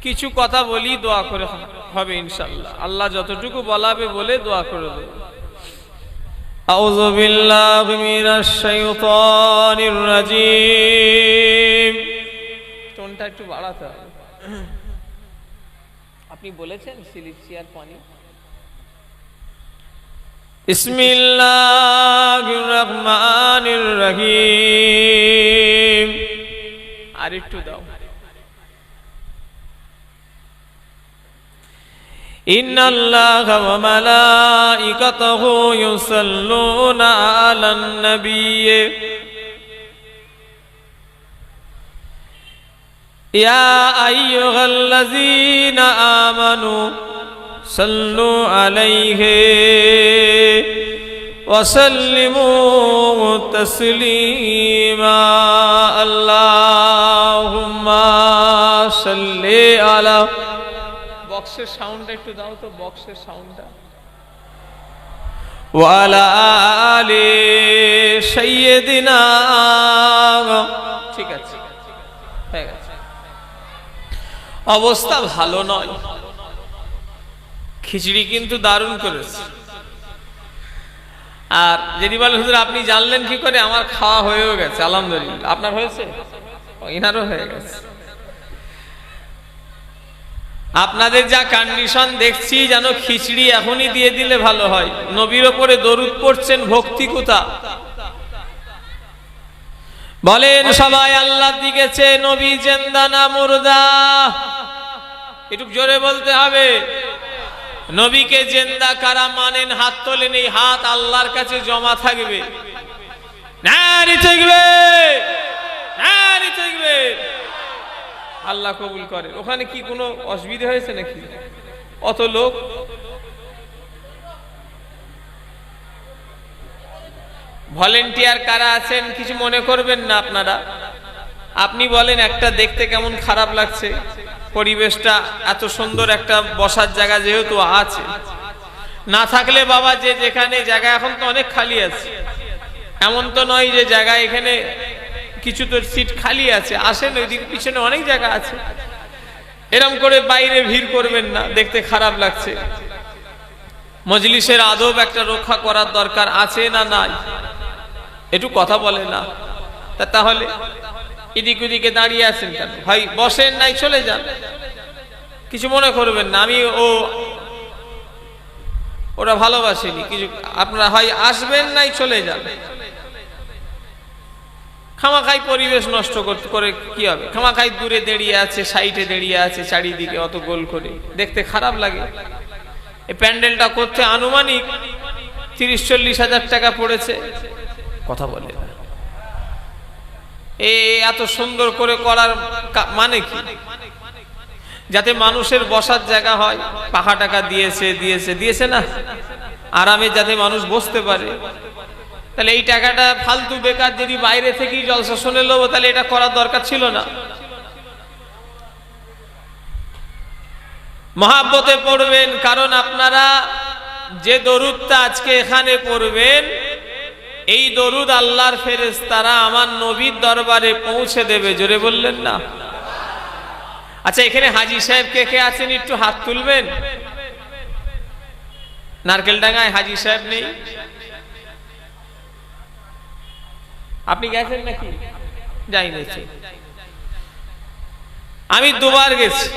কিছু কথা বলি, দোয়া করে হবে ইনশাআল্লাহ। আল্লাহ যতটুকু বলাবে বলে দোয়া করে দেব। আউযু বিল্লাহি মিনাশ শাইতানির রাজিম। টোনটা একটু বাড়াতে হবে। আপনি বলেছেন সিলিপ চেয়ার পানি। বিসমিল্লাহির রহমানির রহিম। আর একটু দাও। ইন্নাল্লাহা ওয়া মালাইকাতাহু ইউসাল্লুনা আলান নাবিয়্যি ইয়া আইয়ুহাল্লাযীনা আমানু সাল্লু আলাইহি ওয়া সাল্লিমু তাসলিমা। আল্লাহুম্মা সাল্লি আলা। বক্সের সাউন্ডটা একটু দাও তো, বক্সের সাউন্ডটা। ওয়া আলা আলি সাইয়্যিদিনা। ঠিক আছে, হয়ে গেছে। অবস্থা ভালো নয়, খিচুড়ি কিন্তু দারুণ করেছে। আর যদি বলে হুজুর আপনি জানলেন কি করে, আমার খাওয়া হয়েও গেছে আলহামদুলিল্লাহ। আপনার হয়েছে? ইনারও হয়ে গেছে। আপনাদের যা কন্ডিশন দেখছি, যেন খিচড়ি এখনই দিয়ে দিলে ভালো হয়। নবীর ওপরে দরুদ পড়ছেন, ভক্তি কোথা বলেন সবাই? আল্লাহর দিকে চেয়ে নবী জিন্দা না মুর্দা? একটু জোরে বলতে হবে। নবীকে জিন্দা কারা মানেন? হাত তোলেন। এই হাত আল্লাহর কাছে জমা থাকবে। নারী থাকবে, নারী থাকবে। আল্লাহ কবুল করেন। ওখানে কি কোনো অসুবিধা হয়েছে নাকি? অত লোক। ভলেন্টিয়ার কারা আছেন কিছু মনে করবেন না আপনারা। আপনি বলেন একটা দেখতে কেমন খারাপ লাগছে, পরিবেশটা এত সুন্দর, একটা বসার জায়গা যেহেতু আছে। না থাকলে বাবা যে যেখানে জায়গা, এখন তো অনেক খালি আছে, এমন তো নয় যে জায়গা এখানে কিছু তো সিট খালি আছে। আসেন, ওইদিকে পিছনে অনেক জায়গা আছে। এরম করে বাইরে ভিড় করবেন না, দেখতে খারাপ লাগছে। মজলিসের আদব একটা রক্ষা করার দরকার আছে না নাই? একটু কথা বলে না। তাহলে এদিক ওদিকে দাঁড়িয়ে আছেন কেন ভাই? বসেন, নাই চলে যান, কিছু মনে করবেন না। আমি ওরা ভালোবাসেনি কিছু। আপনারা হয় আসবেন, নাই চলে যান। খামাখাই পরিবেশ নষ্ট করে কি হবে? খামাখাই দূরে দাঁড়িয়ে আছে, সাইডে দাঁড়িয়ে আছে, চারিদিকে অত গোল করে, দেখতে খারাপ লাগে। এই প্যান্ডেলটা করতে আনুমানিক 30-40 হাজার টাকা পড়েছে। কথা বলে না। এত সুন্দর করে করার মানে কি? যাতে মানুষের বসার জায়গা হয়। পাখা টাকা দিয়েছে না, আরামে যাতে মানুষ বসতে পারে। তাহলে এই টাকাটা ফালতু বেকার, যদি বাইরে থেকেই জলসা শুনে নেবো, তাহলে এটা করার দরকার ছিল না। মহাব্বতে পড়বেন, কারণ আপনারা যে দরুদটা আজকে এখানে পড়বেন, এই দরুদ আল্লাহর ফেরেশতারা আমার নবীর দরবারে পৌঁছে দেবে। জোরে বললেন না? আচ্ছা, এখানে হাজী সাহেব কে কে আছেন একটু হাত তুলবেন। নারকেলডাঙ্গায় হাজী সাহেব নেই? আপনি গেছেন নাকি? যাই গেছি। আমি দুবার গেছি।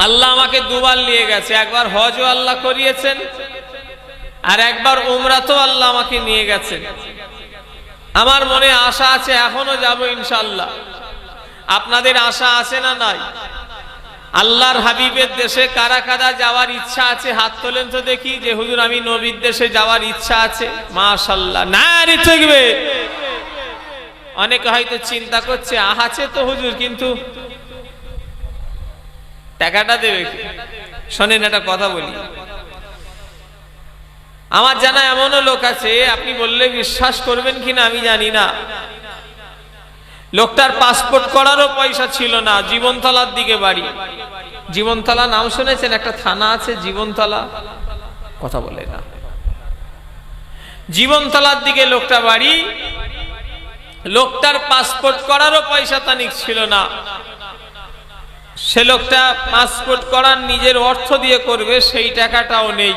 আল্লাহ আমাকে দুবার নিয়ে গেছে। একবার হজও আল্লাহ করিয়েছেন, আর একবার উমরাতেও আল্লাহ আমাকে নিয়ে গেছেন। আমার মনে আশা আছে, এখনো যাব ইনশাআল্লাহ। আপনাদের আশা আছে না নাই? আল্লাহর হাবিবের দেশে কারা কারা যাওয়ার ইচ্ছা আছে? হাত তোলেন তো দেখি, যে হুজুর আমি নবীর দেশে যাওয়ার ইচ্ছা আছে। মাশাআল্লাহ, নারী থাকবে। অনেকে হয়তো চিন্তা করছে, আছে তো হুজুর, কিন্তু টাকাটা দেবে কি? শোনেন একটা কথা বলি। আমার জানা এমনও লোক আছে, আপনি বললে বিশ্বাস করবেন কিনা আমি জানি না, লোকটার পাসপোর্ট করারও পয়সা ছিল না। জীবনতলার দিকে বাড়ি। জীবনতলা নাম শুনেছেন? একটা থানা আছে জীবনতলা। কথা বলে না। জীবনতলার দিকে লোকটা বাড়ি। লোকটার পাসপোর্ট করারও পয়সা তানিক ছিল না। সে লোকটা পাসপোর্ট করার নিজের অর্থ দিয়ে করবে, সেই টাকাটাও নেই।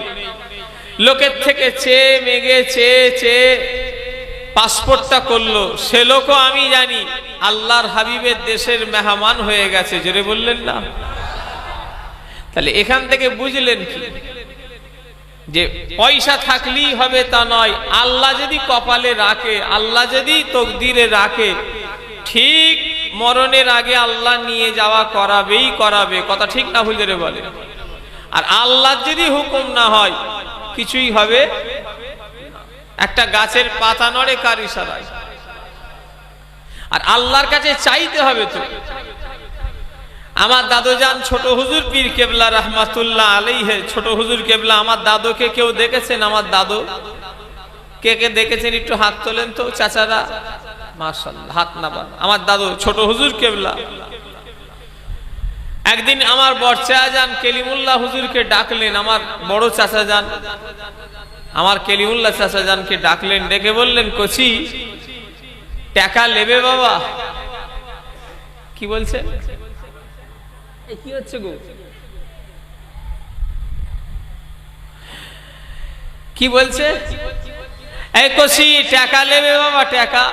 লোকের থেকে চেয়ে মেগে চেয়ে পাসপোর্টটা করলো। সে লোকও আমি জানি আল্লাহর হাবিবের দেশের মেহমান হয়ে গেছে। জোরে বললেন না? তাহলে এখান থেকে বুঝলেন কি যে পয়সা থাকলেই হবে তা নয়। আল্লাহ যদি কপালে রাখে, আল্লাহ যদি তকদিরে রাখে, ঠিক মরণের আগে আল্লাহ নিয়ে যাওয়া করাবেই করাবে। কথা ঠিক না ভুল ধরে বলে? আর আল্লাহ যদি হুকুম না হয় কিছুই হবে। একটা গাছের পাতা নড়ে কার ইশারায়? আর আল্লাহর কাছে চাইতে হবে তো। আমার দাদুজান ছোট হুজুর পীর কেবলা রহমাতুল্লাহ আলাইহি, ছোট হুজুর কেবলা, আমার দাদুকে কেউ দেখেছেন? আমার দাদু কে কে দেখেছেন একটু হাত তোলেন তো চাচারা। মাশাআল্লাহ, হাত নামান। আমার দাদু ছোট হুজুর কেবলা একদিন আমার বড় চাচাজান কেলিমুল্লাহ হুজুরকে ডাকলেন। আমার বড় চাচাজান, আমার কেলিমুল্লাহ চাচাজানকে ডাকলেন, ডেকে বললেন, কচি টাকা নেবে বাবা? কি বলছে? কি হচ্ছে গো? কি বলছে? এই কচি টাকা নেবে বাবা? টাকা?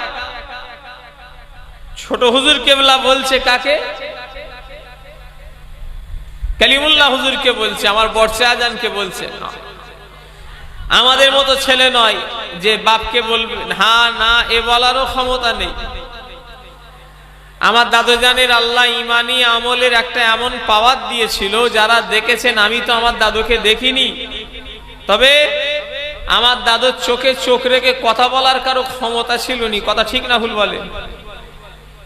ছোট হুজুর কেবলা বলছে কাকে? কালিমুল্লাহ হুজুরকে বলছে, আমার বড় চাচাজানকে বলছে। আমাদের মতো ছেলে নয় যে বাপকে বলবে হ্যাঁ না, এ বলারও ক্ষমতা নেই। আমার দাদুজানের আল্লাহ ইমানি আমলের একটা এমন পাওয়ার দিয়েছিল, যারা দেখেছেন, আমি তো আমার দাদুকে দেখিনি, তবে আমার দাদুর চোখে চোখ রেখে কথা বলার কারো ক্ষমতা ছিল নি। কথা ঠিক না ভুল বলে?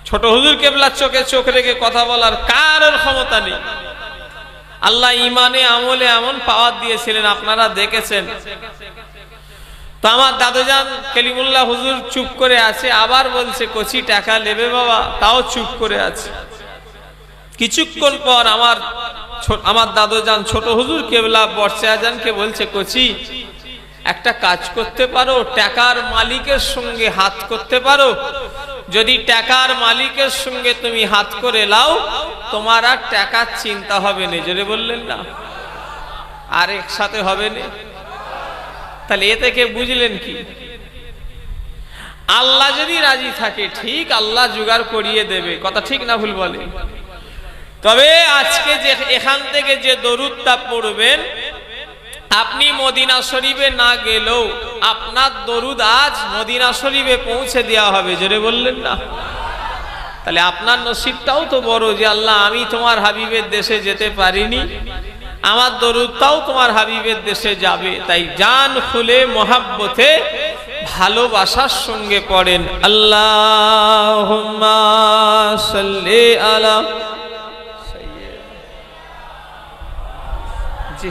ছোট হুজুর কেবলার চোখে চোখ রেখে কথা বলার কারোর ক্ষমতা নেই। আল্লাহ ইমানে আমলে এমন পাওয়ার দিয়েছিলেন, আপনারা দেখেছেন। তো আমার দাদুজান কালিমুল্লাহ হুজুর চুপ করে আছে, আবার বলছে কচি টাকা নেবে বাবা? তাও চুপ করে আছে। কিছুক্ষণ পর আমার দাদুজান ছোট হুজুর কেবলা বড় চাচাজানকে বলছে, কচি একটা কাজ করতে পারো? টাকার মালিকের সঙ্গে হাত করতে পারো? যদি টাকার মালিকের সঙ্গে তুমি হাত করে লাও, তোমার আর টাকার চিন্তা হবে না। জোরে বললেন না? আর একসাথে হবে না। তাহলে এ থেকে বুঝলেন কি? আল্লাহ যদি রাজি থাকে, ঠিক আল্লাহ জোগাড় করিয়ে দেবে। কথা ঠিক না ভুল বলে? তবে আজকে যে এখান থেকে যে দরুদটা পড়বেন, আপনি মদিনা শরীফে না গেলেও আপনার দরুদ আজ মদিনা শরীফে পৌঁছে দেওয়া হবে। জোরে বললেন না? তাহলে আপনার নসিবটাও তো বড় যে আল্লাহ আমি তোমার হাবিবের দেশে যেতে পারিনি, আমার দরুদটাও তোমার হাবিবের দেশে যাবে। তাই জান খুলে মোহাব্বতে ভালোবাসার সঙ্গে পড়েন আল্লাহুম্মা সাল্লি আলা জি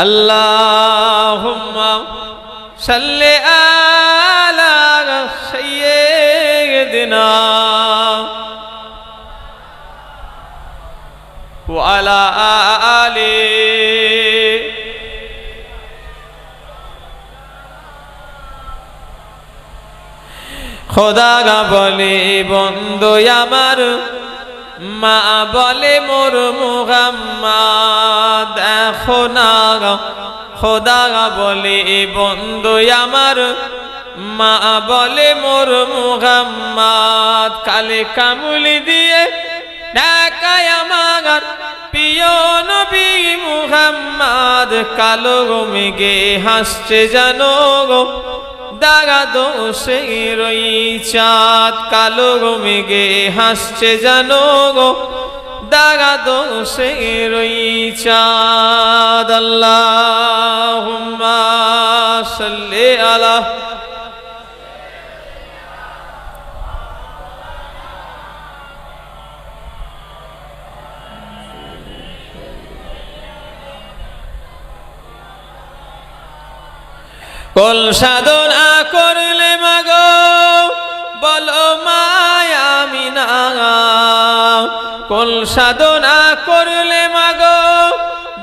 আল্লাহুম্মা সাল্লি আলা সাইয়্যিদিনা ওয়া আলা আলি খোদা বলে বন্ধু আমার, মা বলে মোর মুহাম্মদ দেখো না। খোদা বলে বন্ধু আমার, মা বলে মোর মুহাম্মদ। কালে কামুলি দিয়ে ডাকায় আমার প্রিয় নবী মুহাম্মদ। কালো মেঘে হাসছে জানো গো দাগা দোষে রই চাঁদ। কালো মেঘে হাসছে জানো গো দাগা দোষে রই চাঁদ। আল্লাহুম্মা সাল্লি আলা কল সাধনা করলে মাগো বলো মায়া মিনা। কল সাধনা করলে মাগো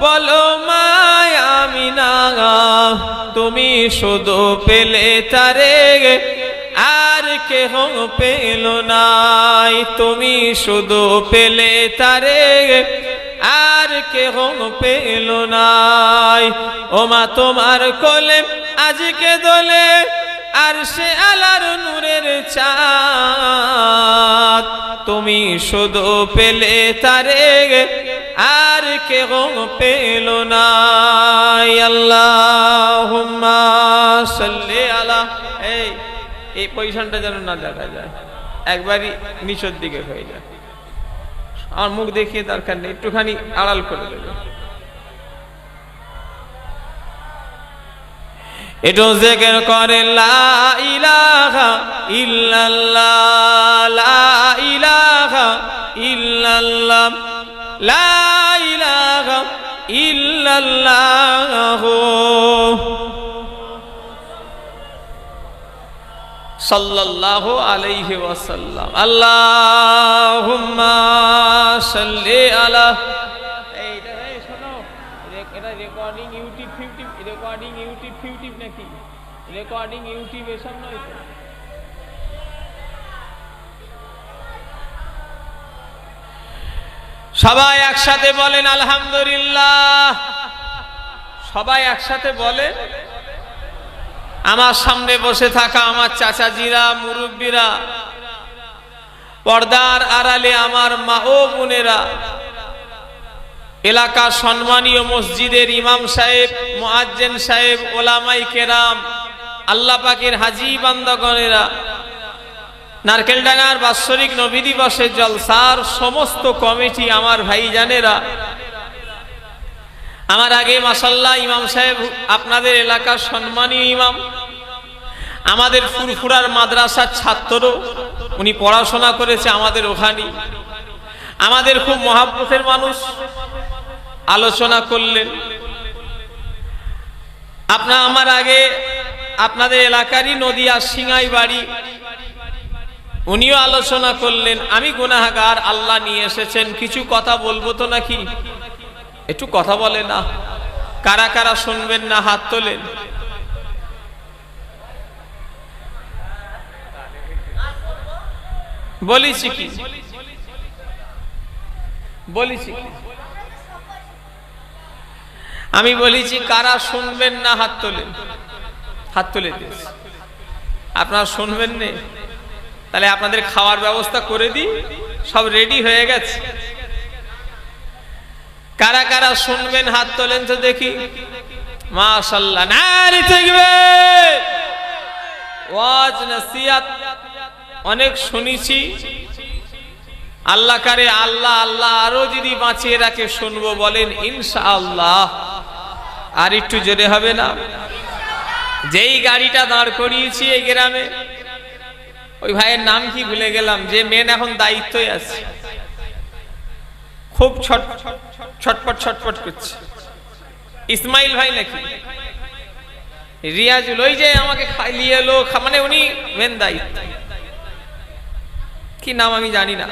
বলো মায়া মিনা। না, তুমি শুধু পেলে তারে আর কেহ পেল নাই, তুমি শুধু পেলে তারে আর কেহ পেল নাই। ও মা তোমার কোলে আজকে দোলে আর সে আলার নূরের চাঁদ, তুমি শুধু পেলে তারে আর কেহ পেল নাই। আল্লাহুম্মা সাল্লি আলা, এই পজিশনটা যেন না দেখা যায়, একবারই নিচের দিকে হয়ে যায়। আমার মুখ দেখিয়ে দরকার নেই, একটুখানি আড়াল করে দেবে। একটু জিকির করে লা ইলাহা ইল্লাল্লাহ, লা ইলাহা ইল্লাল্লাহ, লা ইলাহা ইল্লাল্লাহ, সাল্লাল্লাহু আলাইহি ওয়াসাল্লাম। আল্লাহুম্মা সাল্লি আলা। এইটা শোনো, এটা রেকর্ডিং ইউটিউব ফিউটিউব, রেকর্ডিং ইউটিউব ফিউটিউব নাকি? রেকর্ডিং ইউটিউব এসব নয় তো। সবাই একসাথে বলেন আলহামদুলিল্লাহ, সবাই একসাথে বলেন। আমার সামনে বসে থাকা আমার চাচাজিরা, মুরব্বীরা, পর্দার আড়ালে আমার মা ও বোনেরা, এলাকার সম্মানীয় মসজিদের ইমাম সাহেব, মুয়াজ্জিন সাহেব, ওলামাই কেরাম, আল্লাহ পাকের হাজী বান্দাগণেরা, নারকেলডাঙ্গার বাৎসরিক নবী দিবসের জলসার সমস্ত কমিটি, আমার ভাইজানেরা, আমার আগে মাশাআল্লাহ ইমাম সাহেব আপনাদের এলাকার সম্মানীয় ইমাম, আমাদের ফুরফুরার মাদ্রাসার ছাত্র, উনি পড়াশোনা করেছে আমাদের ওখানে, আমাদের খুব মহাব্বতের মানুষ, আলোচনা করলেন। আমার আগে আপনাদের এলাকারই নদিয়া সিঙ্গাই বাড়ি, উনিও আলোচনা করলেন। আমি গুনাহগার, আল্লাহ নিয়ে এসেছেন, কিছু কথা বলবো তো নাকি? একটু কথা বলে না, কারা কারা শুনবেন না হাত তোলেন। বলিছি কি, বলিছি কি? আমি বলেছি কারা শুনবেন না হাত তোলেন, হাত তুলে দিন। আপনারা শুনবেন না, তাহলে আপনাদের খাওয়ার ব্যবস্থা করে দিই, সব রেডি হয়ে গেছে। কারা কারা শুনবেন হাত তোলেন তো দেখি। মাশাআল্লাহ, নারী তাকবীর। ওয়াজ নসিহত অনেক শুনেছি, আল্লাহ করে আল্লাহ আল্লাহ আরো যদি বাঁচিয়ে রাখে শুনবো, বলেন ইনশাআল্লাহ। আর একটু জোরে হবে না? যেই গাড়িটা দাঁড় করিয়েছি এই গ্রামে, ওই ভাইয়ের নাম কি ভুলে গেলাম, যে মেন এখন দায়িত্বই আছে, খুব ছটপট ছটপট করছে। ইসমাইল ভাই নাকি রিয়াজুল, ওই যে আমাকে খাইয়ে এলো, মানে উনি মেন দায়িত্ব, কি নাম আমি জানি না।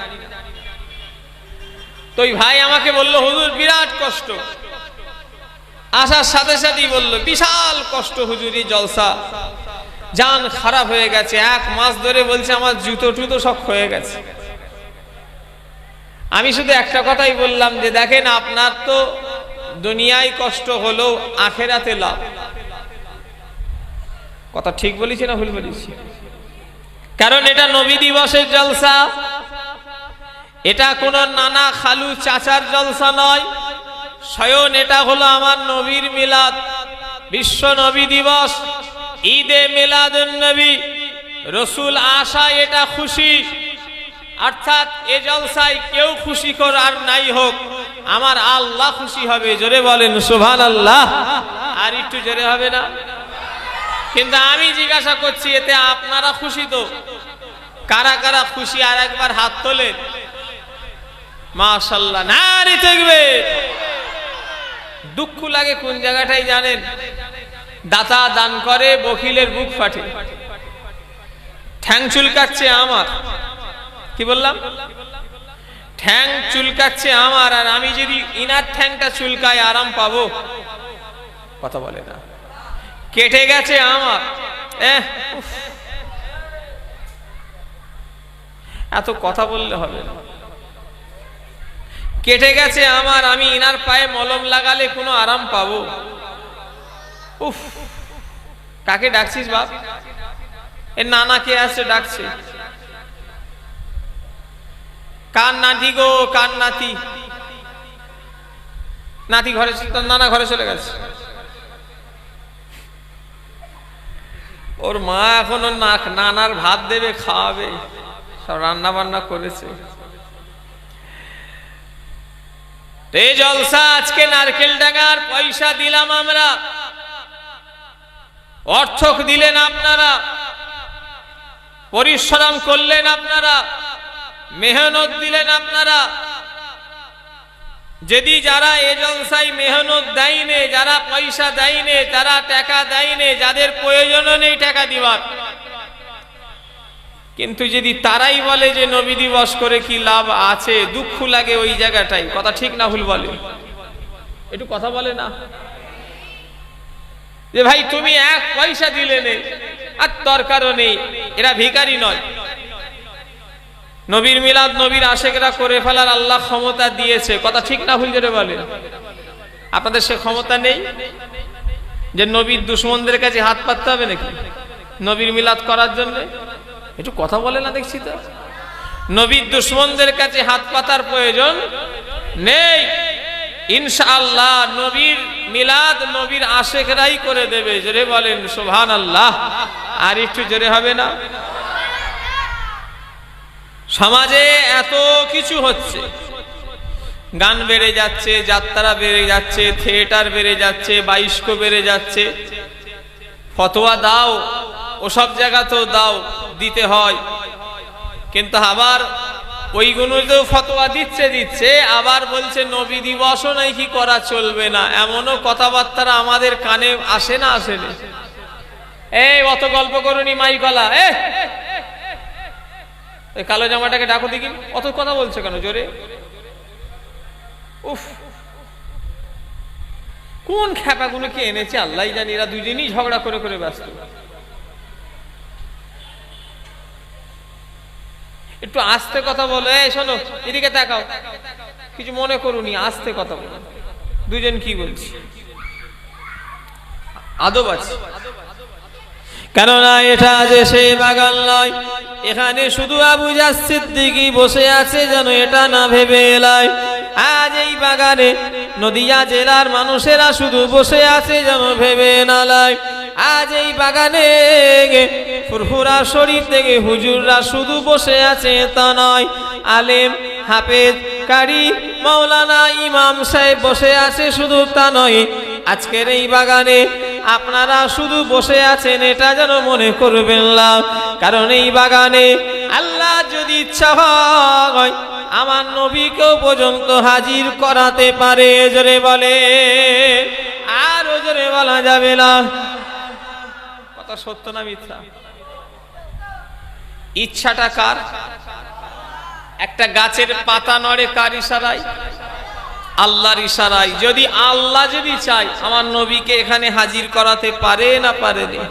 তো ওই ভাই আমাকে বলল, হুজুর বিরাট কষ্ট। আসার সাথে সাথেই বলল, বিশাল কষ্ট হুজুর, এই জলসা, জান খারাপ হয়ে গেছে। 1 মাস ধরে বলছে আমার জুতো টুতো সব হয়ে গেছে। আমি শুধু একটা কথাই বললাম যে দেখেন, আপনার তো দুনিয়ায় কষ্ট হলো, আখেরাতে লাভ। কথা ঠিক বলেছি না ভুল বলেছি? কারণ এটা নবী দিবসের জলসা, এটা কোন নানা খালু চাচার জলসা নয়, স্বয়ং এটা হলো আমার নবীর মিলাদ, বিশ্ব নবী দিবস, ঈদে মিলাদুন নবী। রসুল আসা এটা খুশি, অর্থাৎ এ জলসায় কেউ খুশি কর আর নাই হোক, আমার আল্লাহ খুশি হবে। জোরে বলেন সুবহানাল্লাহ। আর একটু জোরে হবে না? কিন্তু আমি জিজ্ঞাসা করছি, এতে আপনারা খুশি তো? কারা কারা খুশি আর একবার হাত তোলেন। মাশাআল্লাহ, নারী তাকবীর। দুঃখ লাগে কোন জায়গাটাই জানেন? দাতা দান করে, বখিলের বুক ফাটে। ঠ্যাং চুলকাচ্ছে আমার, কি বললাম? ঠ্যাং চুলকাচ্ছে আমার, আর আমি যদি ইনার ঠ্যাংটা চুলকায় আরাম পাবো? কথা বলে না। কেটে গেছে আমার, এত কথা বললে হবে না। কেটে গেছে আমার, আমি ইনার পায়ে মলম লাগালে কোনো আরাম পাবো? উফ, কাকে ডাকছিস বাপ? এ নানা কে আসছে ডাকছে। কার নাতি গো, কার নাতি? নাতি ঘরে, নানা ঘরে চলে গেছে। ওর মা এখনো নানার ভাত দেবে, খাওয়াবে, সব রান্না বান্না করেছে। এই জলসা আজকে নারকেল ডাঙ্গার পয়সা দিলাম আমরা, অর্থ দিলেন আপনারা, পরিশ্রম করলেন আপনারা, মেহনত দিলেন আপনারা। যদি যারা এ জলসায় মেহনত দেয়নি, যারা পয়সা দেয়নি, যারা টাকা দেয়নি, যাদের প্রয়োজন নেই টাকা দিবার, কিন্তু যদি তারাই বলে যে নবী দিবস করে কি লাভ আছে, দুঃখ লাগে ওই জায়গাটাই। কথা ঠিক না ভুল বলে? একটু কথা বলে না যে ভাই তুমি এক পয়সা দিলে নেই, আর দরকারও নেই। এরা ভিখারি নয়। নবীর মিলাদ, নবীর আশেকরা করে ফেলার আল্লাহ ক্ষমতা দিয়েছে। কথা ঠিক না ভুল যেটা বলে? আপনাদের সে ক্ষমতা নেই যে নবীর দুশমনদের কাছে হাত পাততে হবে নাকি নবীর মিলাদ করার জন্য? একটু কথা বলে না দেখছি তো। নবীর দুশমনদের কাছে হাত পাতার প্রয়োজন নেই। ইনশাআল্লাহ নবীর মিলাদ নবীর আশেকরাই করে দেবে। জোরে বলেন সুবহানাল্লাহ। আর একটু জোরে হবে না? সমাজে এত কিছু হচ্ছে, গান বেড়ে যাচ্ছে, যাত্রা বেড়ে যাচ্ছে, থিয়েটার বেড়ে যাচ্ছে, বাইস্কো বেড়ে যাচ্ছে। ফতোয়া দাও, ওসব জায়গা তো দাও, দিতে হয়, কিন্তু আবার ওইগুলো তো ফতোয়া দিচ্ছে, আবার বলছে নবী দিবসও নাকি করা চলবে না। এমনও কথাবার্তা আমাদের কানে আসে না? আসে না? এই অত গল্প করুনি মাইকলা, এই কালো জামাটাকে ডাকো দেখি, অত কথা বলছে কেন জোরে? উফ, কোন খ্যাপাগুলোকে এনেছে আল্লাহ জানি। এরা দুজনই ঝগড়া করে করে ব্যস্ত। একটু আস্তে কথা বলো। এই শোনো, এদিকে তাকাও, কিছু মনে করুনি, আস্তে কথা বলো। দুজন কি বলছি, আদব আছে। কেননা এটা যে সেই বাগান নয়, এখানে শুধু আবু জাহ সিদ্দিকী বসে আছে যেন এটা না ভেবে এলাই। আজ এই বাগানে নদিয়া জেলার মানুষেরা শুধু বসে আছে যেন ভেবে না লাই। আজ এই বাগানে ফুরফুরা শরীফ থেকে হুজুররা শুধু বসে আছে তা নয়, আলেম, হাফেজ, কারি, মাওলানা, ইমাম সাহেব বসে আছে শুধু তা নয়। আজকের এই বাগানে আপনারা শুধু বসে আছেন এটা যেন মনে করবেন না। কারণ এই বাগানে আল্লাহ যদি ইচ্ছা হয় আমার নবীকেও পর্যন্ত হাজির করাতে পারে। জোরে বলে, আর জোরে বলা যাবে না। কথা সত্য না মিথ্যা? ইচ্ছাটা কার? একটা গাছের পাতা নড়ে কার ইশারায়? আল্লাহর ইশারায়। যদি আল্লাহ যদি চাই আমার নবীকে এখানে হাজির করাতে পারে না পারে না?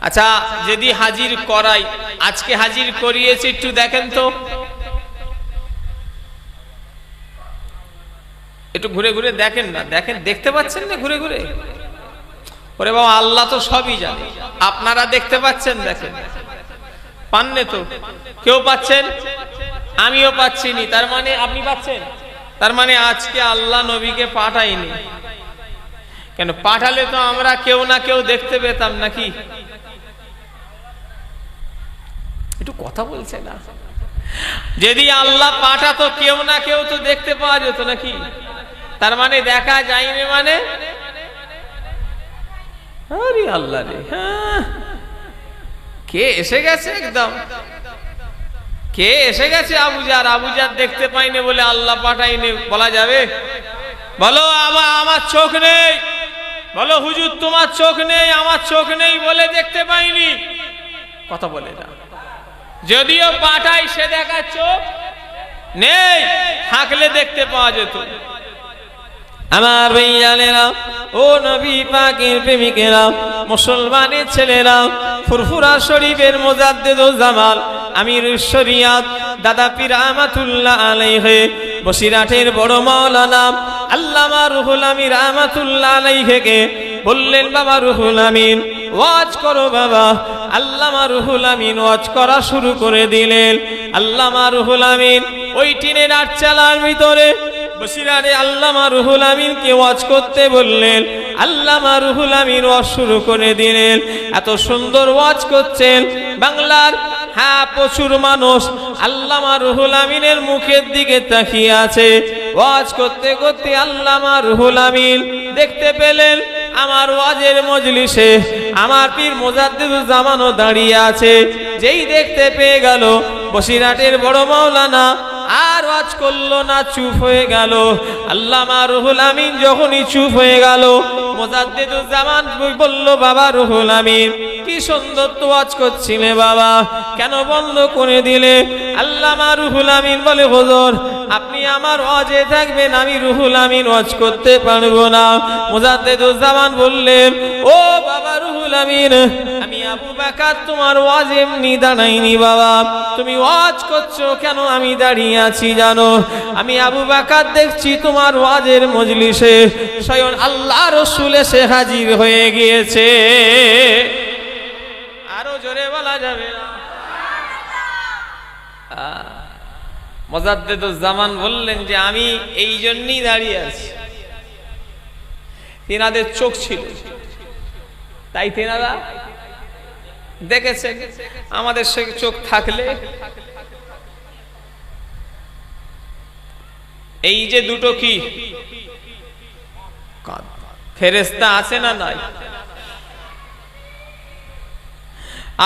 আচ্ছা, যদি হাজির করাই, আজকে হাজির করিয়েছি, একটু দেখেন তো, একটু ঘুরে ঘুরে দেখেন না, দেখেন, দেখতে পাচ্ছেন না ঘুরে ঘুরে? ওরে বাবা, আল্লাহ তো সবই জানে, আপনারা দেখতে পাচ্ছেন? দেখেন, পাননে তো? কেউ পাচ্ছেন? আমিও পাচ্ছিনি, তার মানে আপনি পাচ্ছেন। তার মানে আজকে আল্লাহ নবীকে পাঠায়নি। কেন? পাঠালে তো আমরা কেউ না কেউ দেখতে পেতাম নাকি? একটু কথা বলছে না? যদি আল্লাহ পাঠাতো কেউ না কেউ তো দেখতে পাওয়া যেত নাকি? তার মানে দেখা যায়নি মানে? আরে আল্লাহ রে, হ্যাঁ, কে এসে গেছে একদম, কে এসে গেছে? আবুজার। আবুজার দেখতে পাইনি বলে আল্লাহ পাঠাইনি বলা যাবে? বলো আমার চোখ নেই, বলো হুজুর তোমার চোখ নেই, আমার চোখ নেই বলে দেখতে পাইনি। কথা বলে না। যদিও পাঠাই সে দেখার চোখ নেই, থাকলে দেখতে পাওয়া যেত। আমার ভাইজানেরা, ও নবী পাকের প্রেমিকেরা, মুসলমানের ছেলেরা, ফুরফুরা শরীফের মুজাদ্দিদুল জামাল আমির শরিয়াত দাদা পীর রহমাতুল্লাহ আলাইহি, বসিরহাটের বড় মাওলানা আল্লামা রুহুল আমিন রহমাতুল্লাহ আলাইহিকে বললেন, বাবা রুহুল আমিন ওয়াজ করো বাবা। আল্লামা রুহুল আমিন ওয়াজ করা শুরু করে দিলেন। আল্লামা রুহুল আমিন ওই টিনের আটচালার ভিতরে বসিরহাটে আল্লামা রুহুল আমিনকে ওয়াজ করতে বললেন। আল্লামা রুহুল আমিন ওয়াজ শুরু করে দিলেন। এত সুন্দর ওয়াজ করছেন, বাংলার প্রচুর মানুষ আল্লামা রুহুল আমিনের মুখের দিকে তাকিয়ে আছে। ওয়াজ করতে করতে আল্লামা রুহুল আমিন দেখতে পেলেন আমার ওয়াজের মজলিসে আমার পীর মুজাদ্দিদুল জামানও দাঁড়িয়ে আছে। যেই দেখতে পেয়ে গেল বসিরহাটের বড় মাওলানা আর ওয়াজ করলো না, চুপ হয়ে গেল। আল্লামা রুহুল আমিন যখনই চুপ হয়ে গেল, মুজাদ্দিদুল জামান বলল, বাবা রুহুল আমিন কি সুন্দর তো ওয়াজ করছিলে বাবা, কেন বন্ধ করে দিলে? আল্লামা রুহুল আমিন বলে, হুজুর আপনি আমার ওয়াজে থাকবেন, আমি রুহুল আমিন ওয়াজ করতে পারবো না। মুজাদ্দিদুল জামান বললেন, ও বাবা রুহুল আমিন, আমি আবু বকর তোমার ওয়াজে এমনি দাঁড়াইনি বাবা, তুমি ওয়াজ করছো কেন আমি দাঁড়িয়ে আছি জানো? আমি আবু বকর দেখছি তোমার ওয়াজের মজলিসে স্বয়ং আল্লাহ রাসূল এসে হাজির হয়ে গিয়েছে। আরো জোরে বলা যাবে না? মুজাদ্দিদুল জামান বললেন যে আমি এই জন্যই দাঁড়িয়ে আছি। তেনাদের চোখ ছিল, তাই তেনারা দেখেছে। আমাদের সে চোখ থাকলে এই যে দুটো কি ফেরেশতা আছে না নাই?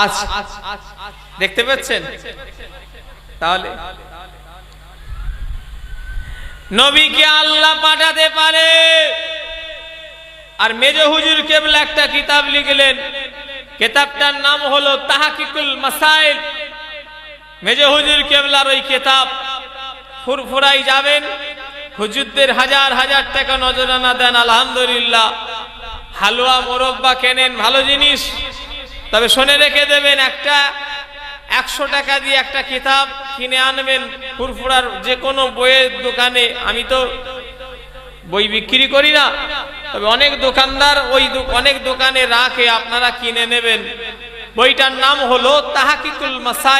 আজ দেখতে পাচ্ছেন? তাহলে নবীকে আল্লাহ পাঠাতে পারে। আর মেজো হুজুর কেবলা একটা কিতাব লিখলেন, কিতাবটার নাম হলো তাহকিকুল মাসাইল। মেজো হুজুর কেবলার ওই কিতাব ফুরফুরাই যাবেন, হুজুরদের হাজার হাজার টাকা নজরানা দেন, আলহামদুলিল্লাহ। হালুয়া মোরব্বা কেনেন, ভালো জিনিস, তবে শুনে রেখে দেবেন, একটা 100 টাকা দিয়ে একটা কিতাব কিনে আনবেন ফুরফুরার যে কোনো বইয়ের দোকানে। আমি তো বই বিক্রি করি না, তবে অনেক দোকানদার ওই অনেক দোকানে রাখে, আপনারা কিনে নেবেন। বইটার নাম হলো তাহকিকুল মাসাইল।